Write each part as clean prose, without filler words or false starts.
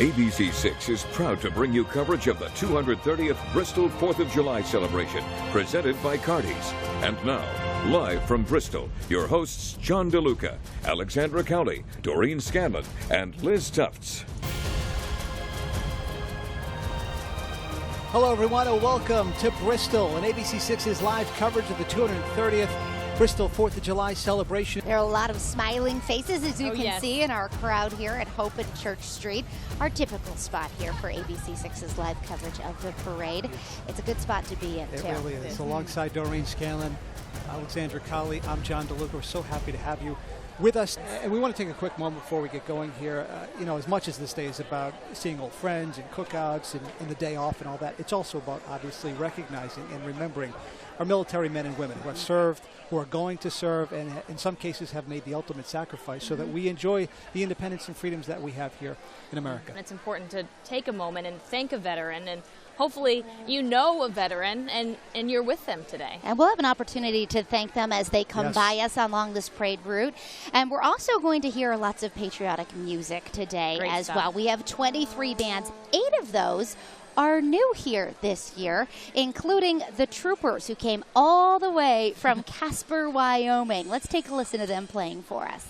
ABC6 is proud to bring you coverage of the 230th Bristol 4th of July celebration, presented by Cardi's. And now, live from Bristol, your hosts John DeLuca, Alexandra Cowley, Doreen Scanlon, and Liz Tufts. Hello, everyone, and welcome to Bristol and ABC6's live coverage of the 230th Bristol 4th of July celebration. There are a lot of smiling faces, as you can see in our crowd here at Hope and Church Street, our typical spot here for ABC6's live coverage of the parade. It's a good spot to be in, It too. really is. Alongside Doreen Scanlon, Alexandra Cowley, I'm John DeLuca. We're so happy to have you with us. And we want to take a quick moment before we get going here. As much as this day is about seeing old friends and cookouts and the day off and all that, it's also about obviously recognizing and remembering our military men and women who have served, who are going to serve, and in some cases have made the ultimate sacrifice so that we enjoy the independence and freedoms that we have here in America. It's important to take a moment and thank a veteran, and hopefully you know a veteran and you're with them today. And we'll have an opportunity to thank them as they come by us along this parade route. And we're also going to hear lots of patriotic music today well. We have 23 bands. 8 of those are new here this year, including the Troopers, who came all the way from Casper, Wyoming. Let's take a listen to them playing for us.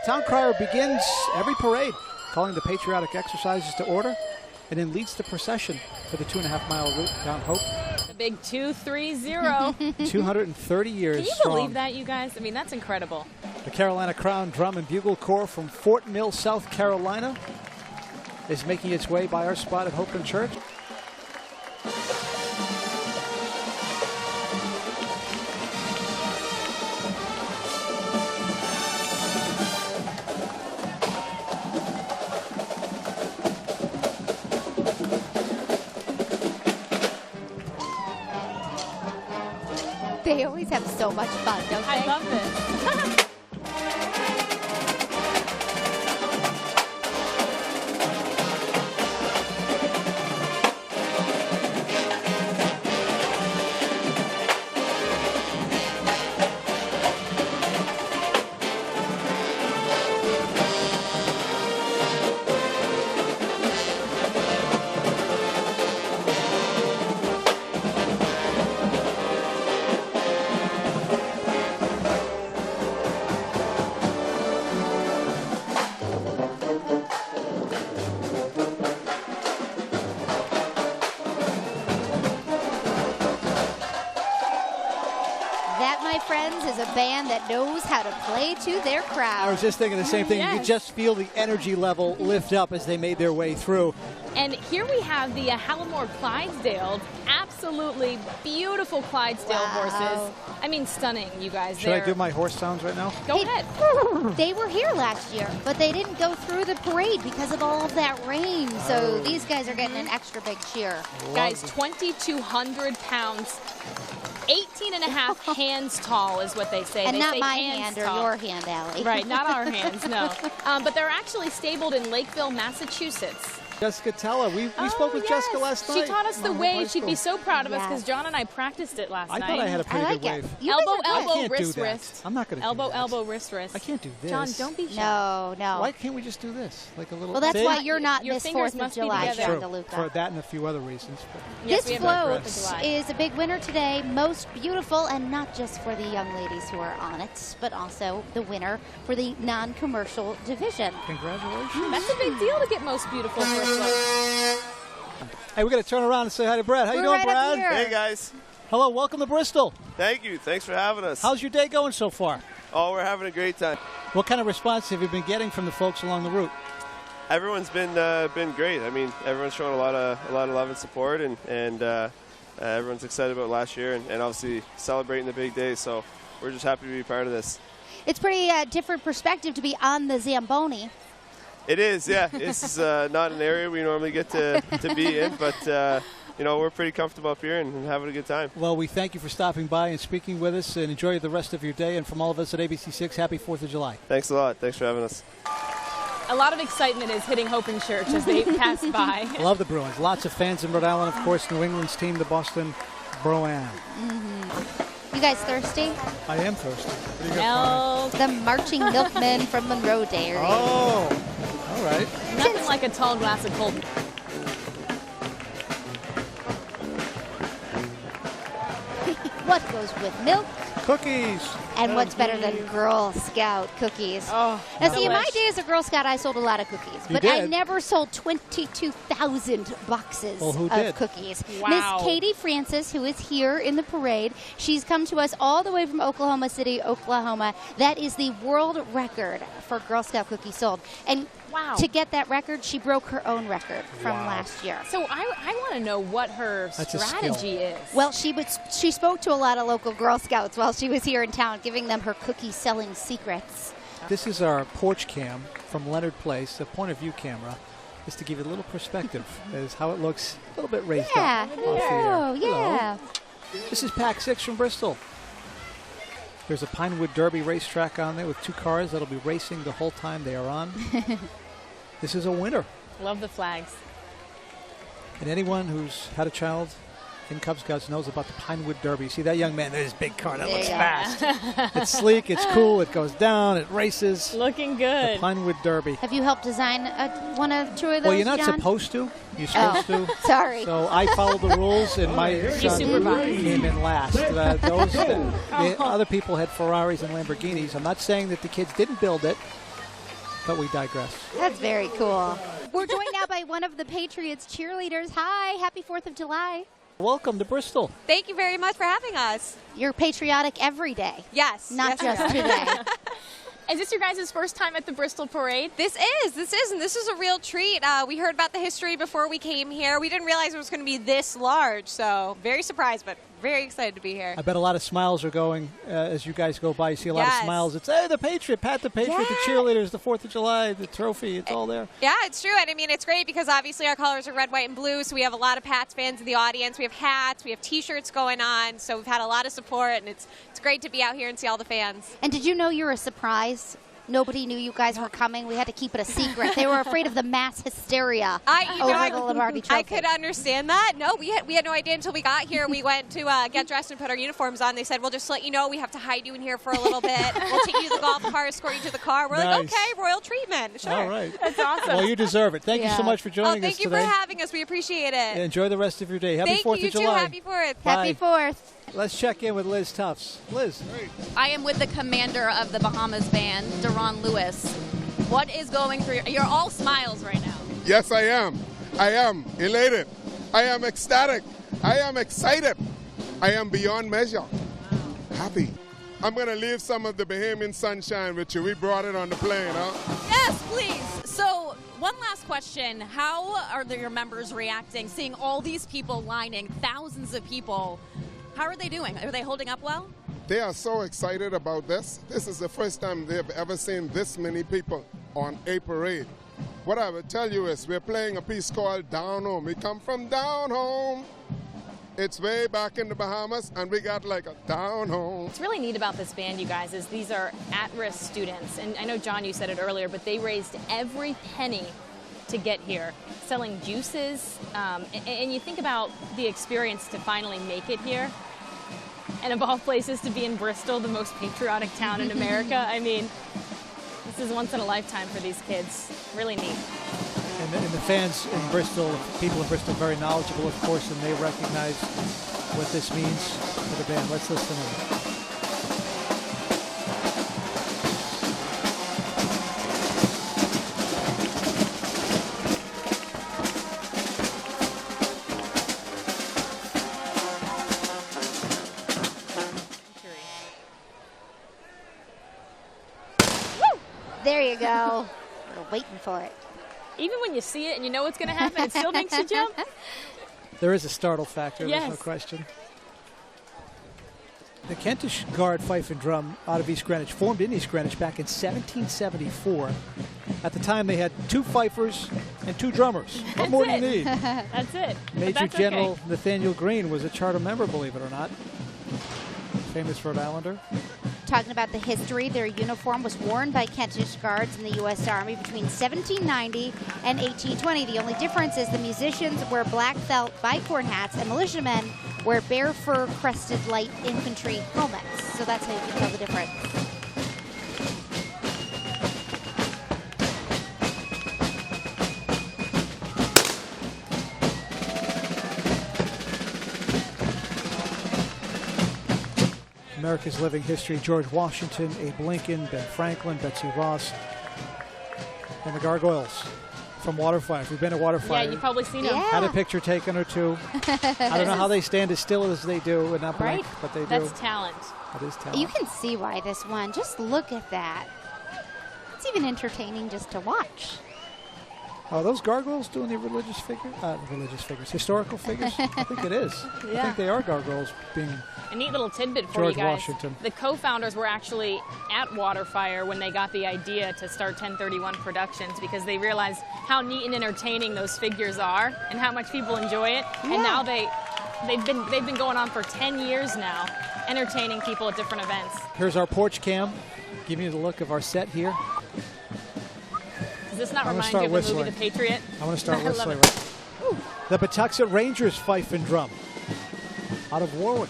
Town crier begins every parade, calling the patriotic exercises to order, and then leads the procession for the 2.5-mile route down Hope. The big 230. 230 years Can you strong. believe that, you guys? I mean, that's incredible. The Carolina Crown Drum and Bugle Corps from Fort Mill, South Carolina, is making its way by our spot at Hope and Church. They always have so much fun, don't they? I love this. That, my friends, is a band that knows how to play to their crowd. I was just thinking the same thing. Yes. You could just feel the energy level lift up as they made their way through. And here we have the Hallamore Clydesdales. Absolutely beautiful Clydesdale horses. I mean, stunning, you guys. Should I do my horse sounds right now? Go ahead. They were here last year, but they didn't go through the parade because of all of that rain. So these guys are getting an extra big cheer. Guys, 2,200 pounds 18 and a half hands tall is what they say. And they not say my hands hand or tall. your hand, Allie. Right, not our hands, no. But they're actually stabled in Lakeville, Massachusetts. Jessica Teller. We spoke with Jessica last night. She taught us the Mom, wave. high She'd be school. so proud of us Yes. because John and I practiced it last night. I thought I had a pretty good wave. You guys Elbow, are good. I elbow, can't wrist, do that. wrist. I'm not going to Elbow, do that. elbow, wrist, wrist. I can't do this. John, don't be shy. No. Why can't we just do this? Like a little. Well, that's See? why you're not Your this fingers 4th of must be July, together. John True. DeLuca. For that and a few other reasons. Yes, This we have our float 4th of July. is a big winner today, most beautiful, and not just for the young ladies who are on it, but also the winner for the non-commercial division. Congratulations. That's a big deal to get most beautiful for a float. Hey, we're going to turn around and say hi to Brad. How you We're doing, right up Brad? here. Hey guys, Hello, welcome to Bristol. thank you. Thanks for having us. How's your day going so far? Oh, we're having a great time. What kind of response have you been getting from the folks along the route? Everyone's been great. I mean, everyone's showing a lot of love and support, and everyone's excited about last year and obviously celebrating the big day. So we're just happy to be part of this. It's pretty different perspective to be on the Zamboni. It is, yeah. This is not an area we normally get to be in, but you know, we're pretty comfortable up here and having a good time. Well, we thank you for stopping by and speaking with us, and enjoy the rest of your day. And from all of us at ABC6, happy 4th of July. Thanks a lot. Thanks for having us. A lot of excitement is hitting Hope and Church as they pass by. I love the Bruins. Lots of fans in Rhode Island, of course, New England's team, the Boston Bruins. You guys thirsty? I am thirsty. What do you got for me? The Marching Milkmen from Monroe Dairy. Oh, all right. Nothing like a tall glass of cold. What goes with milk? Cookies. And what's better than Girl Scout cookies? Oh, Now, see, in my delish. day as a Girl Scout, I sold a lot of cookies, You but I did? never sold 22,000 boxes Well, who of did? cookies. Wow. Miss Katie Francis, who is here in the parade, she's come to us all the way from Oklahoma City, Oklahoma. That is the world record for Girl Scout cookies sold. And Wow. to get that record, she broke her own record from Wow. last year. So I want to know what her That's a strategy is. Well, she spoke to a lot of local Girl Scouts while she was here in town, giving them her cookie selling secrets. This is our porch cam from Leonard Place, a point of view camera, just to give you a little perspective as how it looks a little bit raised Yeah, up. off the air. hello, Hello. yeah. This is Pack 6 from Bristol. There's a Pinewood Derby racetrack on there with 2 cars that'll be racing the whole time they are on. This is a winner. Love the flags. And anyone who's had a child in Cub Scouts knows about the Pinewood Derby. See that young man? There's his big car. That There looks you go. fast. It's sleek. It's cool. It goes down. It races. Looking The good. Pinewood Derby. Have you helped design one or two of those, Well, you're not John? supposed to. You're supposed to. Sorry. So I followed the rules, and my son supervised. came in last. The other people had Ferraris and Lamborghinis. I'm not saying that the kids didn't build it, but we digress. That's very cool. We're joined now by one of the Patriots cheerleaders. Hi, happy 4th of July. Welcome to Bristol. Thank you very much for having us. You're patriotic every day, Yes. not yes, just we are. today. Is this your guys' first time at the Bristol Parade? This is a real treat. We heard about the history before we came here. We didn't realize it was going to be this large, so very surprised, but very excited to be here. I bet a lot of smiles are going as you guys go by. You see a lot of Yes. smiles. It's, hey, the Patriot, Pat the Patriot, the Yeah. cheerleaders, the 4th of July, the trophy. It's all there. Yeah, it's true, and I mean, it's great because obviously our colors are red, white, and blue, so we have a lot of Pats fans in the audience. We have hats, we have T-shirts going on, so we've had a lot of support, and it's great to be out here and see all the fans. And did you know you were a surprise? Nobody knew you guys were coming. We had to keep it a secret. They were afraid of the mass hysteria over the Lombardi Trophy. I could understand that. No, we had no idea until we got here. We went to get dressed and put our uniforms on. They said, we'll just let you know we have to hide you in here for a little bit. We'll take you to the golf car, escort you to the car. We're like, Nice. okay, royal treatment. Sure. All right. That's awesome. Well, you deserve it. Thank you so Yeah. much for joining us Thank you today. for having us. We appreciate it. Enjoy the rest of your day. Happy Thank 4th you. of You July. too. Happy 4th. Happy Bye. 4th. Let's check in with Liz Tufts. Liz. I am with the commander of the Bahamas band, Deron Lewis. What is going through? You're all smiles right now. Yes, I am. I am elated. I am ecstatic. I am excited. I am beyond measure. Happy. I'm going to leave some of the Bahamian sunshine with you. We brought it on the plane, huh? Yes, please. So, one last question. How are your members reacting, seeing all these people lining, thousands of people? How are they doing? Are they holding up well? They are so excited about this. This is the first time they've ever seen this many people on a parade. What I would tell you is we're playing a piece called Down Home. We come from down home. It's way back in the Bahamas, and we got like a down home. What's really neat about this band, you guys, is these are at-risk students. And I know, John, you said it earlier, but they raised every penny to get here, selling juices. And you think about the experience to finally make it here. And of all places to be in Bristol, the most patriotic town in America. I mean, this is once in a lifetime for these kids. Really neat. And the fans in Bristol, people in Bristol, very knowledgeable, of course, and they recognize what this means for the band. Let's listen in. There you go. We're waiting for it. Even when you see it and you know what's going to happen, it still makes you jump. There is a startle factor, yes. There's no question. The Kentish Guard Fife and Drum out of East Greenwich formed in East Greenwich back in 1774. At the time, they had 2 fifers and 2 drummers. What more do you need? That's it. Major General Nathaniel Greene was a charter member, believe it or not. Famous Rhode Islander. Talking about the history, their uniform was worn by Kentish Guards in the U.S. Army between 1790 and 1820. The only difference is the musicians wear black felt bicorn hats and militiamen wear bear fur crested light infantry helmets. So that's how you can tell the difference. America's living history, George Washington, Abe Lincoln, Ben Franklin, Betsy Ross, and the Gargoyles from Waterfire. If you've been to Waterfire, yeah, you've probably seen them. Had a picture taken or two. I don't know how they stand as still as they do and not blink, but they do. That's talent. That is talent. You can see why this one. Just look at that. It's even entertaining just to watch. Are those gargoyles doing the religious figures? Historical figures? I think it is. Yeah. I think they are gargoyles being A neat little tidbit for George you guys. Washington. The co-founders were actually at Waterfire when they got the idea to start 1031 Productions because they realized how neat and entertaining those figures are and how much people enjoy it. Yeah. And now they've been going on for 10 years now, entertaining people at different events. Here's our porch cam, giving you the look of our set here. Does this not I'm remind gonna you of start the movie The Patriot? I'm going to start I love whistling. it. The Patuxent Rangers Fife and Drum out of Warwick.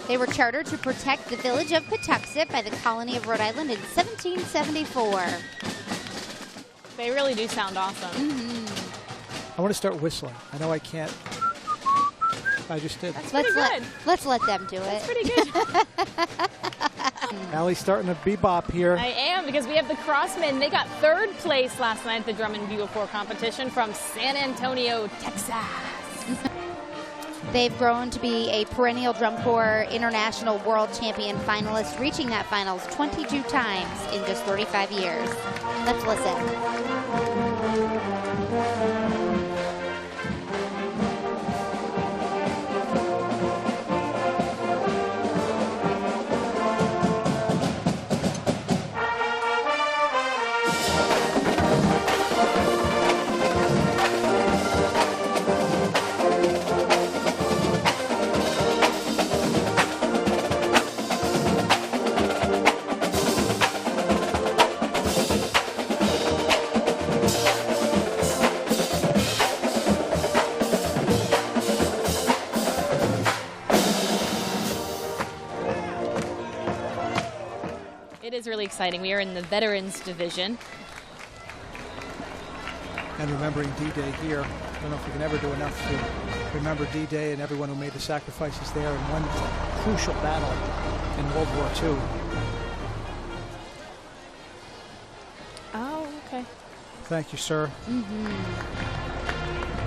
They were chartered to protect the village of Patuxent by the colony of Rhode Island in 1774. They really do sound awesome. I want to start whistling. I know I can't. I just did. That's pretty good. Let's let them do it. That's pretty good. Allie's starting to bebop here. I am, because we have the Crossmen. They got 3rd place last night at the Drum and Bugle Corps competition from San Antonio, Texas. They've grown to be a perennial drum corps international world champion finalist, reaching that finals 22 times in just 35 years. Let's listen. Really exciting. We are in the Veterans Division. And remembering D-Day here. I don't know if we can ever do enough to remember D-Day and everyone who made the sacrifices there in one crucial battle in World War II. Oh, okay. Thank you, sir.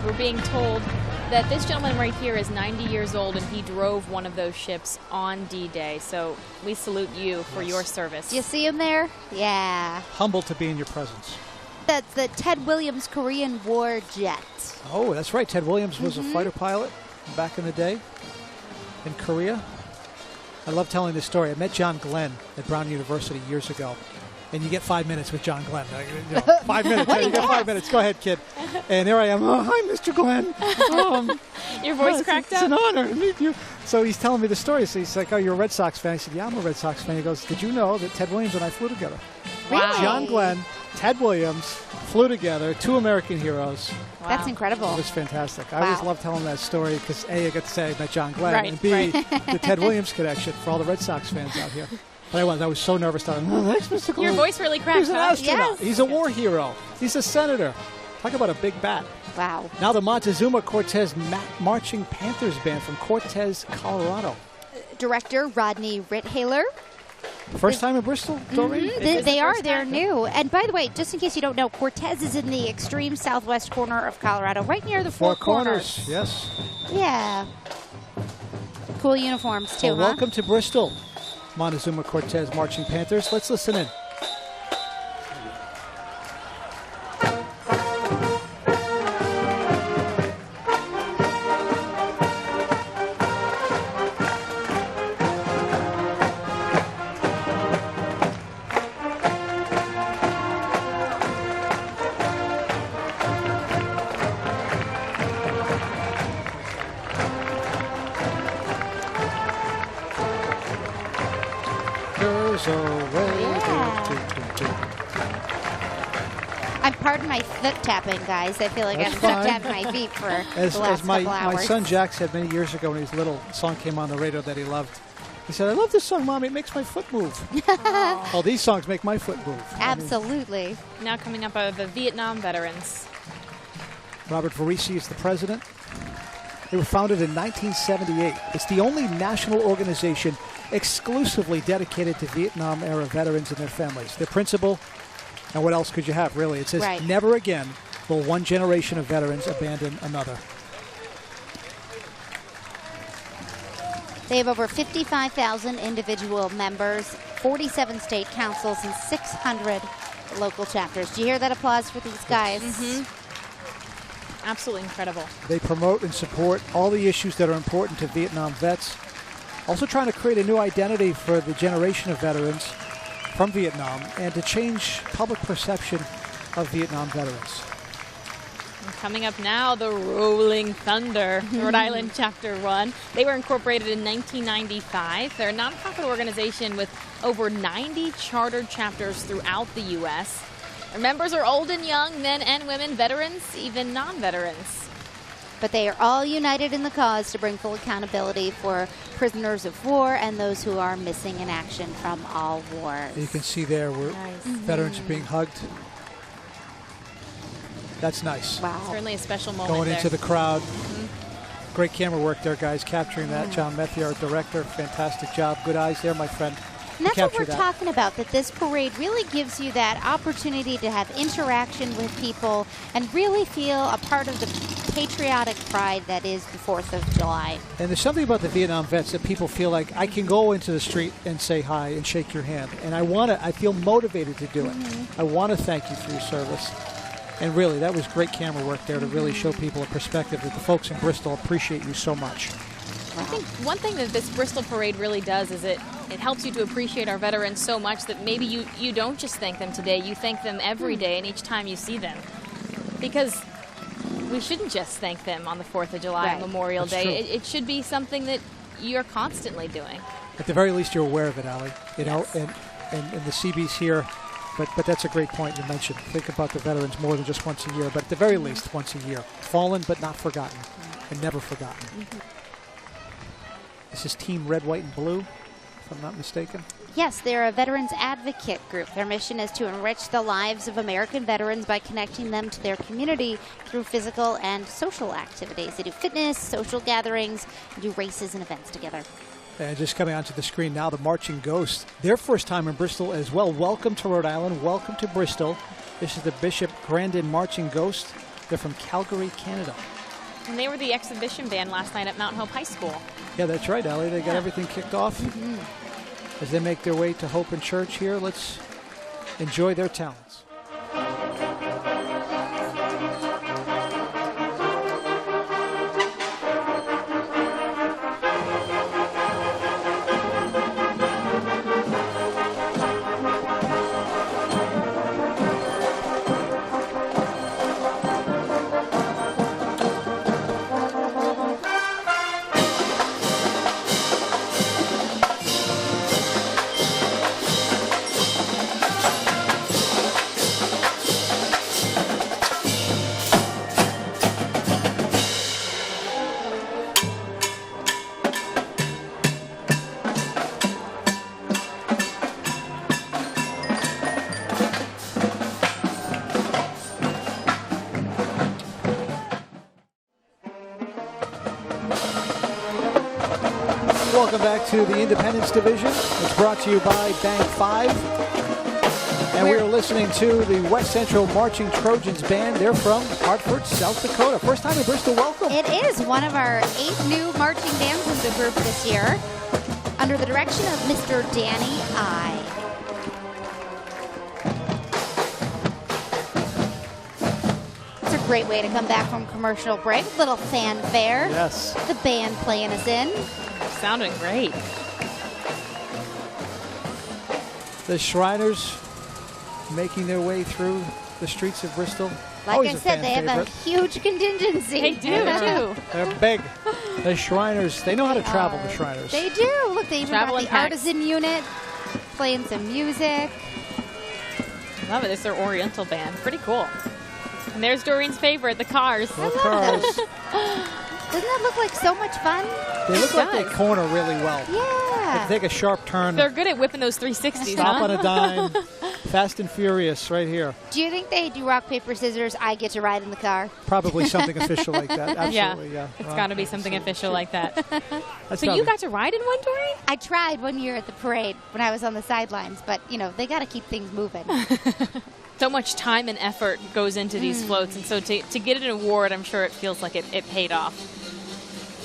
We're being told that this gentleman right here is 90 years old and he drove one of those ships on D-Day. So we salute you for your service. Do you see him there? Yeah. Humbled to be in your presence. That's the Ted Williams Korean War jet. Oh, that's right. Ted Williams was a fighter pilot back in the day in Korea. I love telling this story. I met John Glenn at Brown University years ago. and you get 5 minutes with John Glenn. 5 minutes. You get 5 minutes. Go ahead, kid. And there I am. Oh, hi, Mr. Glenn. Your voice cracked up. It's an honor to meet you. So he's telling me the story. So he's like, oh, you're a Red Sox fan. I said, yeah, I'm a Red Sox fan. He goes, did you know that Ted Williams and I flew together? Really? John Glenn, Ted Williams flew together, 2 American heroes. Wow. That's incredible. It was fantastic. I always love telling that story because, A, I got to say I met John Glenn, and B, right. the Ted Williams connection for all the Red Sox fans out here. But I was so nervous. Thanks, Mr. Glenn. Your voice really cracked. He's an astronaut. Yes. He's a war hero. He's a senator. Talk about a big bat. Wow. Now the Montezuma Cortez Marching Panthers Band from Cortez, Colorado. Director Rodney Rithaler. First time in Bristol, Doreen? They are. They're new. And by the way, just in case you don't know, Cortez is in the extreme southwest corner of Colorado, right near the Four Corners. Yes. Yeah. Cool uniforms, too, Well, welcome to Bristol, Montezuma Cortez Marching Panthers. Let's listen in. Pardon my foot tapping, guys. I feel like I'm foot tapping my feet for the last couple hours. My son Jack said many years ago when he was little, a song came on the radio that he loved. He said, I love this song, Mommy. It makes my foot move. Oh, these songs make my foot move. Absolutely. Now coming up are the Vietnam veterans. Robert Varese is the president. They were founded in 1978. It's the only national organization exclusively dedicated to Vietnam-era veterans and their families. Their principle, and what else could you have, really? It says, never again will one generation of veterans abandon another. They have over 55,000 individual members, 47 state councils, and 600 local chapters. Do you hear that applause for these guys? Mm-hmm. Absolutely incredible. They promote and support all the issues that are important to Vietnam vets. Also trying to create a new identity for the generation of veterans from Vietnam and to change public perception of Vietnam veterans. And coming up now, the Rolling Thunder, Rhode Island Chapter 1. They were incorporated in 1995. They're a nonprofit organization with over 90 chartered chapters throughout the U.S. Their members are old and young, men and women, veterans, even non-veterans. But they are all united in the cause to bring full accountability for prisoners of war and those who are missing in action from all wars. You can see there where veterans are being hugged. That's nice. Wow. Certainly a special moment Going into the crowd. Mm-hmm. Great camera work there, guys, capturing that. John Methie, our director, fantastic job. Good eyes there, my friend. And that's what we're talking about, that this parade really gives you that opportunity to have interaction with people and really feel a part of the patriotic pride that is the 4th of July. And there's something about the Vietnam vets that people feel like I can go into the street and say hi and shake your hand. And I feel motivated to do it. I want to thank you for your service. And really, that was great camera work there to really show people a perspective that the folks in Bristol appreciate you so much. I think one thing that this Bristol parade really does is it helps you to appreciate our veterans so much that maybe you don't just thank them today, you thank them every day and each time you see them. Because we shouldn't just thank them on the 4th of July and Memorial Day. It should be something that you're constantly doing. At the very least, you're aware of it, Allie. You know, and the CB's here. But that's a great point you mentioned. Think about the veterans more than just once a year, but at the very least, once a year. Fallen but not forgotten, and never forgotten. This is Team Red, White, and Blue, if I'm not mistaken. Yes, they're a veterans advocate group. Their mission is to enrich the lives of American veterans by connecting them to their community through physical and social activities. They do fitness, social gatherings, and do races and events together. And just coming onto the screen now, the Marching Ghosts. Their first time in Bristol as well. Welcome to Rhode Island. Welcome to Bristol. This is the Bishop Grandin Marching Ghost. They're from Calgary, Canada. And they were the exhibition band last night at Mount Hope High School. Yeah, that's right, Allie. They got everything kicked off. As they make their way to Hope and Church here, let's enjoy their talents. Welcome back to the Independence Division. It's brought to you by Bank 5. And we are listening to the West Central Marching Trojans Band. They're from Hartford, South Dakota. First time in Bristol, welcome. It is one of our 8 new marching bands in the group this year, under the direction of Mr. Danny I. It's a great way to come back from commercial break. Little fanfare. Yes. The band playing us in. Sounding great. The Shriners making their way through the streets of Bristol. Like Always I said, they have a huge contingency. They do, too. They're big. The Shriners, they know how to travel, the Shriners. They do. Look, they even Travel got in the packs. artisan unit playing some music. Love it. It's their Oriental band. Pretty cool. And there's Doreen's favorite, the Cars. Both cars. Doesn't that look like so much fun? They look like they does. corner really well. Yeah. They take a sharp turn. They're good at whipping those 360s, Stop huh? on a dime. Fast and Furious right here. Do you think they do rock, paper, scissors, I get to ride in the car? Probably something official like that. Absolutely, yeah. It's Rock, got to be paper, something scissors. official like that. That's So you got to ride in one, Doreen? I tried one year at the parade when I was on the sidelines, but, you know, they got to keep things moving. So much time and effort goes into these floats, and so to get an award, I'm sure it feels like it paid off.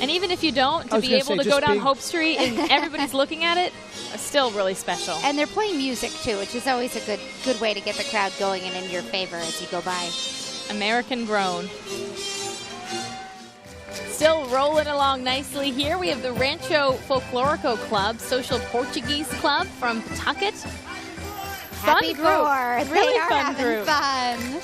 And even if you don't, to be able to go down Hope Street and everybody's looking at it, it's still really special. And they're playing music, too, which is always a good way to get the crowd going and in your favor as you go by. American grown. Still rolling along nicely here. We have the Rancho Folklorico Club, Social Portuguese Club from Pawtucket. Happy group. Fourth. Really They are fun having group. fun.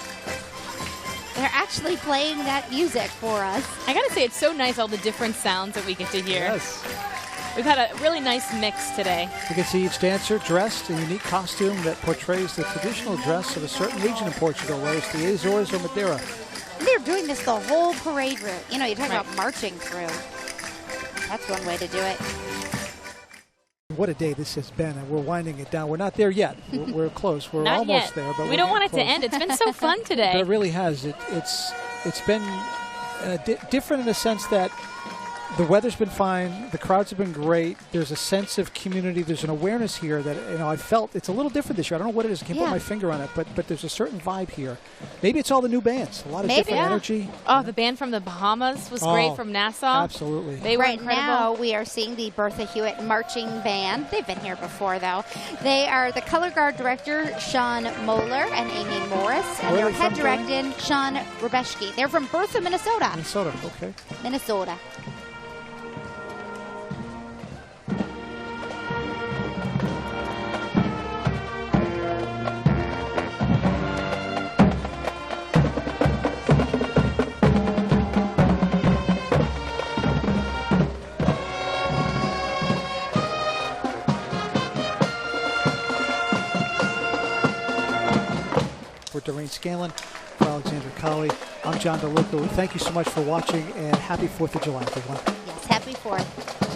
They're actually playing that music for us. I gotta say, it's so nice, all the different sounds that we get to hear. Yes. We've had a really nice mix today. You can see each dancer dressed in a unique costume that portrays the traditional dress of a certain region in Portugal, whether it's the Azores or Madeira. And they're doing this the whole parade route. You know, you talk Right. about marching through. That's one way to do it. What a day this has been, and we're winding it down. We're not there yet. We're close. We're Not almost yet. there, but we we're don't want it getting to close. end. It's been so fun today. But it really has. It's been different in the sense that the weather's been fine. The crowds have been great. There's a sense of community. There's an awareness here that I felt it's a little different this year. I don't know what it is. I can't put my finger on it, but there's a certain vibe here. Maybe it's all the new bands. A lot of different energy. Oh, the band from the Bahamas was great, from Nassau. Absolutely. They were Right incredible. now, we are seeing the Bertha Hewitt Marching Band. They've been here before, though. They are the color guard director, Sean Moeller, and Amy Morris, and Where their are they head from, director, Sean Rebeshki. They're from Bertha, Minnesota. Minnesota, okay. Minnesota. For Doreen Scanlon, for Alexandra Colley, I'm John DeLuca. Thank you so much for watching, and happy 4th of July, everyone. Yes, happy 4th.